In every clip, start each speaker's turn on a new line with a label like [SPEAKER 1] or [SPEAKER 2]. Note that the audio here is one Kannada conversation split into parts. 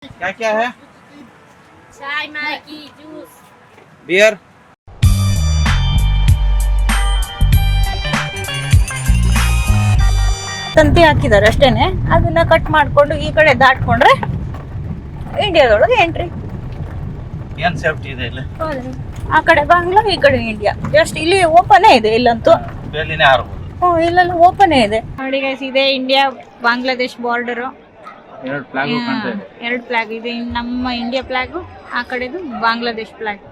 [SPEAKER 1] क्या क्या है?
[SPEAKER 2] चाय, मैगी, जूस.
[SPEAKER 1] बियर.
[SPEAKER 3] ತಂತಿ ಹಾಕಿದ್ದಾರೆ ಅಷ್ಟೇನೆ. ಅದನ್ನ ಕಟ್ ಮಾಡ್ಕೊಂಡು ಈ ಕಡೆ ದಾಟ್ಕೊಂಡ್ರೆ ಇಂಡಿಯಾದೊಳಗೆ ಎಂಟ್ರಿ.
[SPEAKER 1] ಏನ್ ಸೇಫ್ಟಿ ಇದೆ ಇಲ್ಲಿ?
[SPEAKER 3] ಆ ಕಡೆ ಬಾಂಗ್ಲಾ, ಈ ಕಡೆ ಇಂಡಿಯಾ. ಜಸ್ಟ್ ಇಲ್ಲಿ ಓಪನೇ ಇದೆ, ಇಲ್ಲಂತೂ
[SPEAKER 1] ಬೇಲಿನೇ ಹಾರಬಹುದು.
[SPEAKER 3] ಇಲ್ಲೆಲ್ಲ ಓಪನೇ ಇದೆ ನೋಡಿ ಗೈಸ್. ಇದೆ ಇಂಡಿಯಾ ಬಾಂಗ್ಲಾದೇಶ್ ಬಾರ್ಡರ್. ಎರಡು ಫ್ಲಾಗ್ ಇದೆ, ನಮ್ಮ ಇಂಡಿಯಾ ಫ್ಲಾಗ್, ಆ ಕಡೆದು ಬಾಂಗ್ಲಾದೇಶ್ ಫ್ಲಾಗ್.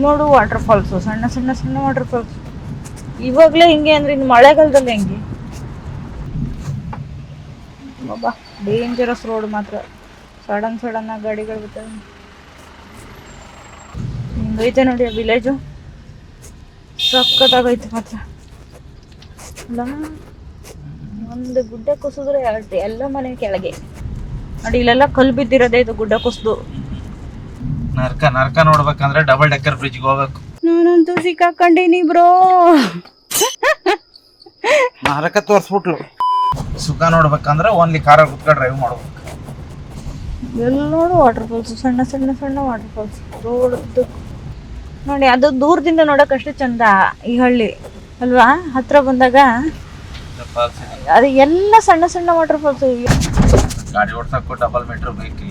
[SPEAKER 3] ನೋಡು ವಾಟರ್ ಫಾಲ್ಸ್, ಸಣ್ಣ ಸಣ್ಣ ಸಣ್ಣ ವಾಟರ್ ಫಾಲ್ಸ್. ಇವಾಗ್ಲೇ ಹಿಂಗೆ ಅಂದ್ರೆ ಇನ್ನು ಮಳೆಗಾಲದಲ್ಲಿ ಹೆಂಗೆ ಬಾಬಾ. ಡೇಂಜರಸ್ ರೋಡ್ ಮಾತ್ರ, ಸಡನ್ ಸಡನ್ ಆಗಿ ಗಾಡಿಗಳು ಬರ್ತವೆ. ಹಿಂಗೈತೆ ನೋಡಿ ಆ ವಿಲೇಜು, ಸಕ್ಕತ್ತಾಗೈತೆ ಮಾತ್ರ. ಅಲ್ಲ, ಒಂದು ಗುಡ್ಡ ಕುಸಿದ್ರೆ ಎಲ್ಲ ಮನೆ ಕೆಳಗೆ ನೋಡಿ. ಇಲ್ಲೆಲ್ಲ ಕಲ್ಲು ಬಿದ್ದಿರೋದೇ, ಇದು ಗುಡ್ಡ ಕುಸಿದು.
[SPEAKER 1] ನರ್ಕ ನರ್ಕ ನೋಡ್ಬೇಕಂದ್ರೆ ಡಬಲ್ ಡೆಕ್ಕರ್ ಬ್ರಿಡ್ಜ್ಗೆ ಹೋಗ್ಬೇಕು.
[SPEAKER 3] ನಾನಂತೂ ಸಿಕ್ಕಾಕೊಂಡಿನಿ ಬ್ರೋ.
[SPEAKER 1] ನರಕ ತೋರ್ಸ್ಬಿಟ್ಲು. ಸುಖ ನೋಡ್ಬೇಕಂದ್ರೆ ಓನ್ಲಿ ಕಾರಲ್ಲಿ ಕುತ್ಕೊಂಡು ಡ್ರೈವ್ ಮಾಡ್ಬೇಕು.
[SPEAKER 3] ಎಲ್ಲೋಡು ವಾಟರ್ ಫಾಲ್ಸ್, ಸಣ್ಣ ಸಣ್ಣ ಸಣ್ಣ ವಾಟರ್ ಫಾಲ್ಸ್. ರೋಡ್ ನೋಡಿ, ಅದು ದೂರದಿಂದ ನೋಡೋಕಷ್ಟೇ ಚಂದ ಈ ಹಳ್ಳಿ ಅಲ್ವಾ. ಹತ್ರ ಬಂದಾಗ ಅದು ಎಲ್ಲ ಸಣ್ಣ ಸಣ್ಣ ವಾಟರ್ ಫಾಲ್ಸ್.
[SPEAKER 1] ಗಾಡಿ ಓಡ್ಸಕ್ಕೂ ಡಬಲ್ ಮೀಟರ್ ಬೇಕು.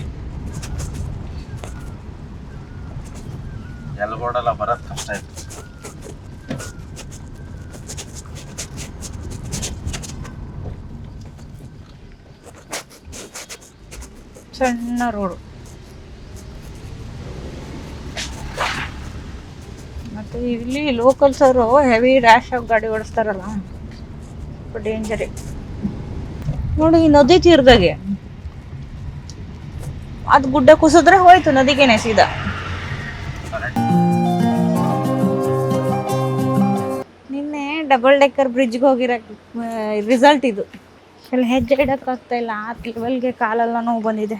[SPEAKER 1] ಎಲ್ಗೋಡೆಲ್ಲ ಬರೋದು ಕಷ್ಟ ಆಯ್ತು.
[SPEAKER 3] ಸಣ್ಣ ರೋಡು. ಮತ್ತೆ ಇಲ್ಲಿ ಲೋಕಲ್ಸ್ ಅವರು ಹೆವಿ ರ್ಯಾಶ್ ಆಗಿ ಗಾಡಿ ಓಡಿಸ್ತಾರಲ್ಲ, ಡೇಂಜರೇ ನೋಡಿ. ಈ ನದಿ ತೀರದಾಗೆ ಅದು ಗುಡ್ಡ ಕುಸಿದ್ರೆ ಹೋಯ್ತು ನದಿಗೇನೆ ಸೀದಾ. ನಿನ್ನೆ ಡಬಲ್ ಡೆಕ್ಕರ್ ಬ್ರಿಡ್ಜ್ಗೆ ಹೋಗಿರೋ ರಿಸಲ್ಟ್ ಇದು. ಅಲ್ಲಿ ಹೆಜ್ಜೆ ಇಡೋಕ್ಕಾಗ್ತಾ ಇಲ್ಲ, ಆ ಲೆವೆಲ್ಗೆ ಕಾಲೆಲ್ಲ ನೋವು ಬಂದಿದೆ.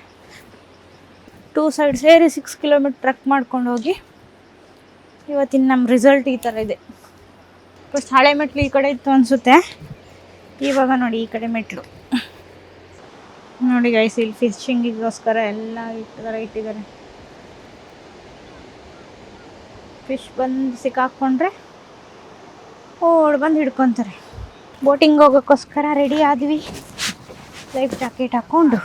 [SPEAKER 3] 2 ಸೈಡ್ ಸೇರಿ 6 ಕಿಲೋಮೀಟರ್ ಟ್ರಕ್ ಮಾಡ್ಕೊಂಡು ಹೋಗಿ ಇವತ್ತಿನ ನಮ್ಮ ರಿಸಲ್ಟ್ ಈ ಥರ ಇದೆ. ಫಸ್ಟ್ ಹಳೆ ಮೆಟ್ಲು ಈ ಕಡೆ ಇತ್ತು ಅನಿಸುತ್ತೆ, ಇವಾಗ ನೋಡಿ ಈ ಕಡೆ ಮೆಟ್ಲು ನೋಡಿ ಗೈಸ್. ಇಲ್ಲಿ ಫಿಶಿಂಗಿಗೋಸ್ಕರ ಎಲ್ಲ ಇಟ್ಟಿದ್ದಾರೆ. ಫಿಶ್ ಬಂದು ಸಿಕ್ಕಾಕ್ಕೊಂಡ್ರೆ ಓಡ್ ಬಂದು ಹಿಡ್ಕೊತಾರೆ. ಬೋಟಿಂಗ್ ಹೋಗೋಕ್ಕೋಸ್ಕರ ರೆಡಿ ಆದ್ವಿ. ಲೈಫ್ ಜಾಕೆಟ್ ಹಾಕ್ಕೊಂಡು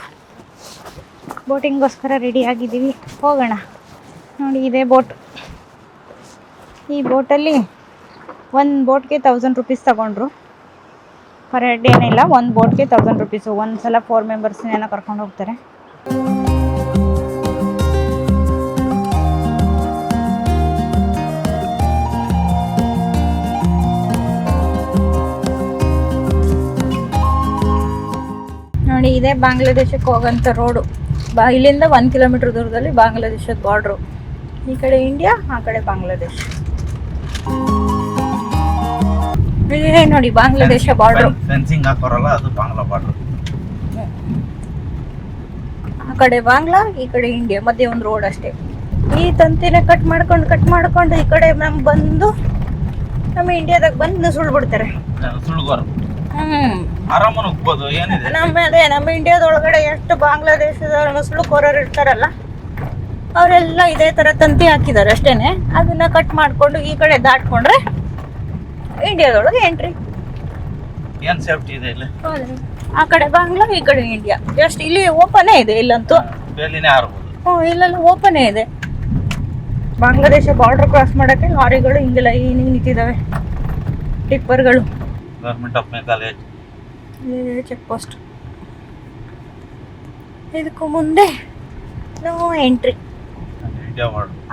[SPEAKER 3] ಬೋಟಿಂಗ್ಗೋಸ್ಕರ ರೆಡಿ ಆಗಿದ್ದೀವಿ. ಹೋಗೋಣ. ನೋಡಿ ಇದೇ ಬೋಟ್. ಈ ಬೋಟಲ್ಲಿ ಒಂದು ಬೋಟ್ಗೆ 1000 ರೂಪೀಸ್ ತಗೊಂಡ್ರು. ಪರ್ ಹೆಡ್ ಏನಿಲ್ಲ, ಒಂದು ಬೋಟ್ಗೆ 1000 ರೂಪೀಸು. ಒಂದು ಸಲ 4 ಮೆಂಬರ್ಸ್ನೇನೋ ಕರ್ಕೊಂಡು ಹೋಗ್ತಾರೆ. ನೋಡಿ ಇದೇ ಬಾಂಗ್ಲಾದೇಶಕ್ಕೆ ಹೋಗೋಂಥ ರೋಡು. ಇಲ್ಲಿಂದ 1 ಕಿಲೋಮೀಟರ್ ದೂರದಲ್ಲಿ ಬಾಂಗ್ಲಾದೇಶದ ಬಾರ್ಡ್ರು. ಈ ಕಡೆ ಇಂಡಿಯಾ, ಆ ಕಡೆ ಬಾಂಗ್ಲಾದೇಶ. ಇದೇ ನೋಡಿ ಬಾಂಗ್ಲಾದೇಶ ಬಾರ್ಡ್ರು.
[SPEAKER 1] ಫೆನ್ಸಿಂಗ್ ಹಾಕೋರಲ್ಲ, ಅದು ಬಾಂಗ್ಲಾ ಬಾರ್ಡ್ರು.
[SPEAKER 3] ಆ ಕಡೆ ಬಾಂಗ್ಲಾ, ಈ ಕಡೆ ಇಂಡಿಯಾ, ಮಧ್ಯೆ ಒಂದು ರೋಡ್ ಅಷ್ಟೇ. ಈ ತಂತಿನ ಕಟ್ ಮಾಡ್ಕೊಂಡು ಈ ಕಡೆ ನಮ್ಗೆ ಬಂದು ನಮ್ಮ ಇಂಡಿಯಾದಾಗ ಬಂದು ಸುಳ್ಬಿಡ್ತಾರೆ.
[SPEAKER 1] ಸುಳ್ಗೋರು ಆರಾಮ ಹೋಗ್ಬೋದು, ಏನಿದೆ.
[SPEAKER 3] ನಮ್ಮ ಇಂಡಿಯಾದೊಳಗಡೆ ಎಷ್ಟು ಬಾಂಗ್ಲಾದೇಶದ ನುಸುಳುಕೋರರು ಇರ್ತಾರಲ್ಲ, ಅವರೆಲ್ಲ ಇದೇ ತರ ತಂತಿ ಹಾಕಿದ್ದಾರೆ ಅಷ್ಟೇನೆ. ಅದನ್ನ ಕಟ್ ಮಾಡ್ಕೊಂಡು ಈ ಕಡೆ ದಾಟ್ಕೊಂಡ್ರೆ ಇಂಡಿಯಾದೊಳಗೆ ಎಂಟ್ರಿ.
[SPEAKER 1] ಏನ್ ಸೇಫ್ಟಿ ಇದೆ ಇಲ್ಲಿ?
[SPEAKER 3] ಆ ಕಡೆ ಬಾಂಗ್ಲಾ, ಈ ಕಡೆ ಇಂಡಿಯಾ. ಜಸ್ಟ್ ಇಲ್ಲಿ ಓಪನೇ ಇದೆ, ಇಲ್ಲಂತೂ
[SPEAKER 1] ಬೇಲಿನೇ ಹಾರಬಹುದು.
[SPEAKER 3] ಇಲ್ಲೆಲ್ಲ ಓಪನೇ ಇದೆ. ಬಾಂಗ್ಲಾದೇಶ ಬಾರ್ಡರ್ ಕ್ರಾಸ್ ಮಾಡಕ್ಕೆ ಲಾರಿಗಳು ಹಿಂಗೆಲ್ಲ ನಿಂತಿದ್ದಾವೆ, ಟಿಪ್ಪರ್ಗಳು.
[SPEAKER 1] Government of Meghalaya
[SPEAKER 3] check post. ಇದಕ್ಕೂ ಮುಂದೆ ನೋ ಎಂಟ್ರಿ.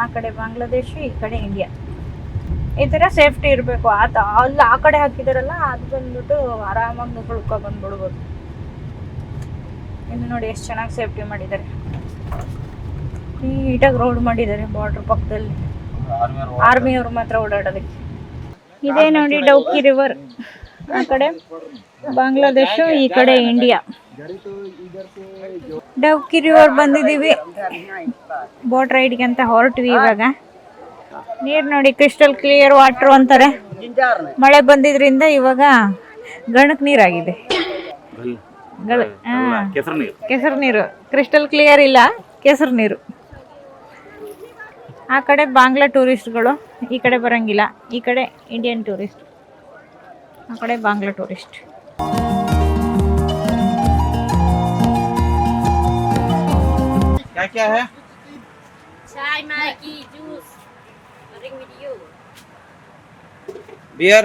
[SPEAKER 3] ಆ ಕಡೆ ಬಾಂಗ್ಲಾದೇಶ, ಈ ಕಡೆ ಇಂಡಿಯಾ. ಈ ಥರ ಸೇಫ್ಟಿ ಇರಬೇಕು. ಅಲ್ಲಿ ಆ ಕಡೆ ಹಾಕಿದಾರಲ್ಲ, ಅದು ಬಂದ್ಬಿಟ್ಟು ಆರಾಮಾಗಿ ನುಗ್ಳ್ಕೊ ಬಂದ್ಬಿಡ್ಬೋದು. ಇನ್ನು ನೋಡಿ ಎಷ್ಟು ಚೆನ್ನಾಗಿ ಸೇಫ್ಟಿ ಮಾಡಿದ್ದಾರೆ. ನೀಟಾಗಿ ರೋಡ್ ಮಾಡಿದ್ದಾರೆ ಬಾರ್ಡರ್ ಪಕ್ಕದಲ್ಲಿ. ಆರ್ಮಿಯವರು ಮಾತ್ರ ಓಡಾಡೋದಕ್ಕೆ. ಇದೇ ನೋಡಿ ಡೌಕಿ ರಿವರ್. ಆ ಕಡೆ ಬಾಂಗ್ಲಾದೇಶ, ಈ ಕಡೆ ಇಂಡಿಯಾ. ಡವ್ಕಿ ರಿವರ್ ಬಂದಿದ್ದೀವಿ. ಬೋಟ್ ರೈಡ್ಗೆ ಅಂತ ಹೊರಟ್ವಿ ಇವಾಗ. ನೀರು ನೋಡಿ ಕ್ರಿಸ್ಟಲ್ ಕ್ಲಿಯರ್ ವಾಟ್ರು ಅಂತಾರೆ. ಮಳೆ ಬಂದಿದ್ರಿಂದ ಇವಾಗ ಗಣಕ್ ನೀರಾಗಿದೆ. ಕೆಸರು ನೀರು, ಕ್ರಿಸ್ಟಲ್ ಕ್ಲಿಯರ್ ಇಲ್ಲ, ಕೆಸರು ನೀರು. ಆ ಕಡೆ ಬಾಂಗ್ಲಾ ಟೂರಿಸ್ಟ್ಗಳು, ಈ ಕಡೆ ಬರಂಗಿಲ್ಲ. ಈ ಕಡೆ ಇಂಡಿಯನ್ ಟೂರಿಸ್ಟ್, ಆ ಕಡೆ ಬಾಂಗ್ಲಾ ಟೂರಿಸ್ಟ್.
[SPEAKER 1] क्या है
[SPEAKER 2] चाय Maggi juice drink with you
[SPEAKER 1] beer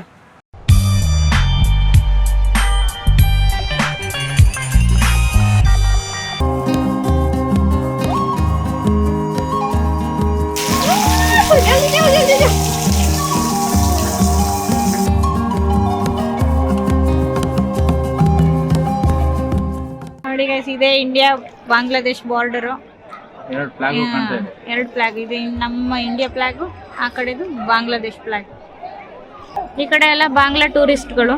[SPEAKER 3] ನೋಡಿ ಗೈಸ್, ಇದೆ ಇಂಡಿಯಾ ಬಾಂಗ್ಲಾದೇಶ್ ಬಾರ್ಡರು. ಎರಡು ಫ್ಲಾಗ್ ಇದೆ. ನಮ್ಮ ಇಂಡಿಯಾ ಫ್ಲಾಗು, ಆ ಕಡೆದು ಬಾಂಗ್ಲಾದೇಶ್ ಫ್ಲಾಗ್. ಈ ಕಡೆ ಎಲ್ಲ ಬಾಂಗ್ಲಾ ಟೂರಿಸ್ಟ್ಗಳು,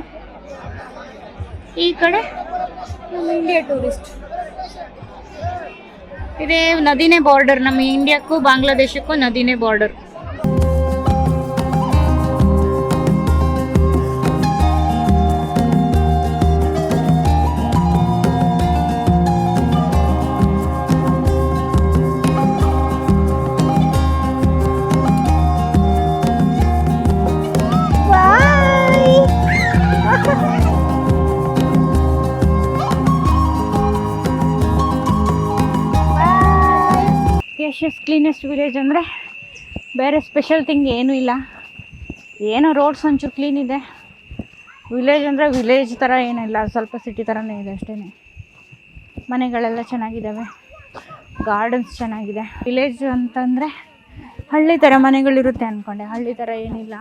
[SPEAKER 3] ಈ ಕಡೆ ನಮ್ಮ ಇಂಡಿಯಾ ಟೂರಿಸ್ಟ್. ಇದೇ ನದಿನೇ ಬಾರ್ಡರ್, ನಮ್ಮ ಇಂಡಿಯಾಕ್ಕೂ ಬಾಂಗ್ಲಾದೇಶಕ್ಕೂ ನದಿನೇ ಬಾರ್ಡರ್. ಕ್ಲೀನೆಸ್ಟ್ ವಿಲೇಜ್ ಅಂದರೆ ಬೇರೆ ಸ್ಪೆಷಲ್ ಥಿಂಗ್ ಏನೂ ಇಲ್ಲ. ಏನೋ ರೋಡ್ಸ್ ಒಂಚೂರು ಕ್ಲೀನ್ ಇದೆ. ವಿಲೇಜ್ ಅಂದರೆ ವಿಲೇಜ್ ಥರ ಏನಿಲ್ಲ, ಸ್ವಲ್ಪ ಸಿಟಿ ಥರನೇ ಇದೆ ಅಷ್ಟೇ. ಮನೆಗಳೆಲ್ಲ ಚೆನ್ನಾಗಿದ್ದಾವೆ, ಗಾರ್ಡನ್ಸ್ ಚೆನ್ನಾಗಿದೆ. ವಿಲೇಜ್ ಅಂತಂದರೆ ಹಳ್ಳಿ ಥರ ಮನೆಗಳಿರುತ್ತೆ ಅಂದ್ಕೊಂಡೆ, ಹಳ್ಳಿ ಥರ ಏನಿಲ್ಲ.